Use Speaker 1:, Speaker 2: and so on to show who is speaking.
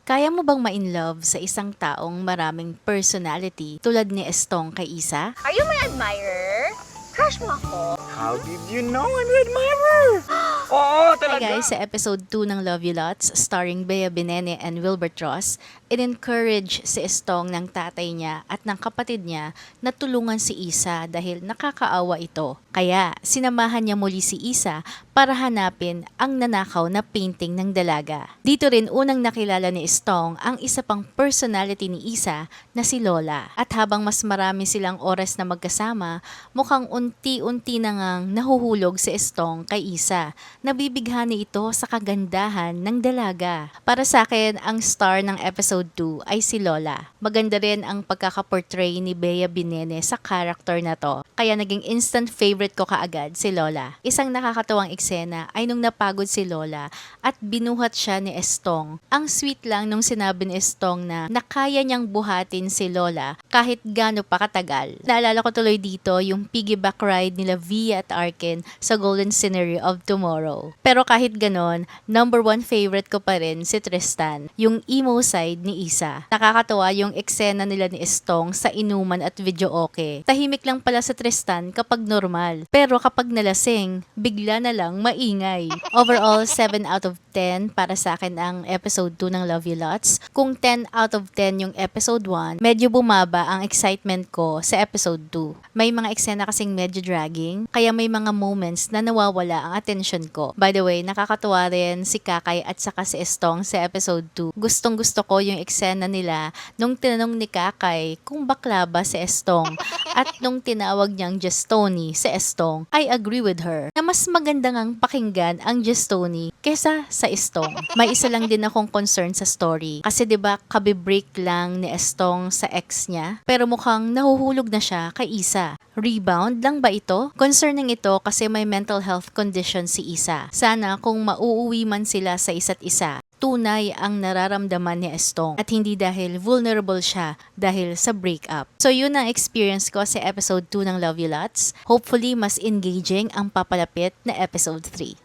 Speaker 1: Kaya mo bang ma-inlove sa isang taong maraming personality tulad ni Estong kay Isa?
Speaker 2: Are you my admirer? Crush mo ako?
Speaker 3: How did you know I'm your admirer? Oo,
Speaker 1: Hi
Speaker 3: talaga.
Speaker 1: guys, sa episode 2 ng Love You Lots, starring Bea Binene and Wilbert Ross, in-encourage si Estong ng tatay niya at ng kapatid niya na tulungan si Isa dahil nakakaawa ito. Kaya sinamahan niya muli si Isa para hanapin ang nanakaw na painting ng dalaga. Dito rin unang nakilala ni Estong ang isa pang personality ni Isa na si Lola. At habang mas marami silang oras na magkasama, mukhang unti-unti na ngang nahuhulog si Estong kay Isa. Nabibighani ito sa kagandahan ng dalaga. Para sa akin, ang star ng episode 2 ay si Lola. Maganda rin ang pagkakaportray ni Bea Binene sa character na to. Kaya naging instant favorite ko kaagad si Lola. Isang nakakatuwang eksena ay nung napagod si Lola at binuhat siya ni Estong. Ang sweet lang nung sinabi ni Estong na nakaya niyang buhatin si Lola kahit gaano pa katagal. Naalala ko tuloy dito yung piggyback ride nila Via at Arken sa Golden Scenery of Tomorrow. Pero kahit ganon, number 1 favorite ko pa rin si Tristan, yung emo side ni Isa. Nakakatawa yung eksena nila ni Estong sa inuman at videoke. Tahimik lang pala sa Tristan kapag normal. Pero kapag nalasing, bigla na lang maingay. Overall, 7 out of 10 para sa akin ang episode 2 ng Love You Lots. Kung 10 out of 10 yung episode 1, medyo bumaba ang excitement ko sa episode 2. May mga eksena kasing medyo dragging, kaya may mga moments na nawawala ang attention ko. By the way, nakakatuwa rin si Kakay at saka si Estong sa episode 2. Gustong gusto ko yung eksena nila nung tinanong ni Kakay kung bakla ba si Estong at nung tinawag niyang Justoni si Estong. I agree with her na mas maganda ngang pakinggan ang Justoni kesa sa Estong. May isa lang din akong concern sa story kasi 'di ba kabibreak lang ni Estong sa ex niya pero mukhang nahuhulog na siya kay Isa. Rebound lang ba ito? Concerning ito kasi may mental health condition si Isa. Sana kung mauuwi man sila sa isa't isa, tunay ang nararamdaman ni Estong at hindi dahil vulnerable siya dahil sa breakup. So yun ang experience ko sa episode 2 ng Love You Lots. Hopefully mas engaging ang papalapit na episode 3.